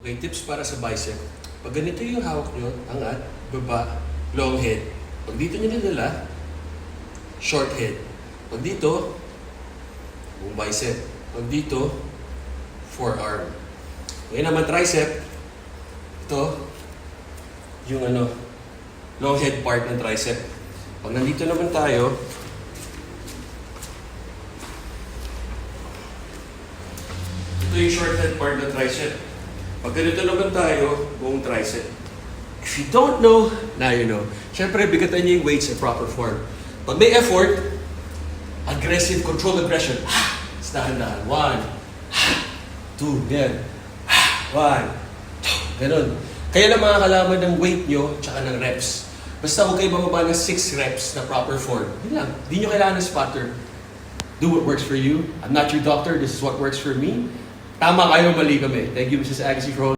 Okay, tips para sa bicep. Pag ganito yung hawak nyo, angat, baba, long head. Pag dito nyo nilala, short head. Pag dito, buong bicep. Pag dito, forearm. Ngayon naman tricep, ito, yung long head part ng tricep. Pag nandito naman tayo, ito yung short head part ng tricep. Pag ganito naman tayo, buong tricep. If you don't know, now you know. Siyempre, bigatan niyo yung weights in proper form. Pag may effort, aggressive, control aggression. Dahan-dahan. 1, 2, yan. 1, 2, ganun. Kaya na mga kalaman ng weight nyo, tsaka ng reps. Basta huwag kayo bababa ng 6 reps na proper form. Yun lang. Di nyo kailangan ng spotter. Do what works for you. I'm not your doctor. This is what works for me. Tama kayo, mali kami. Thank you, Mrs. Agassi, for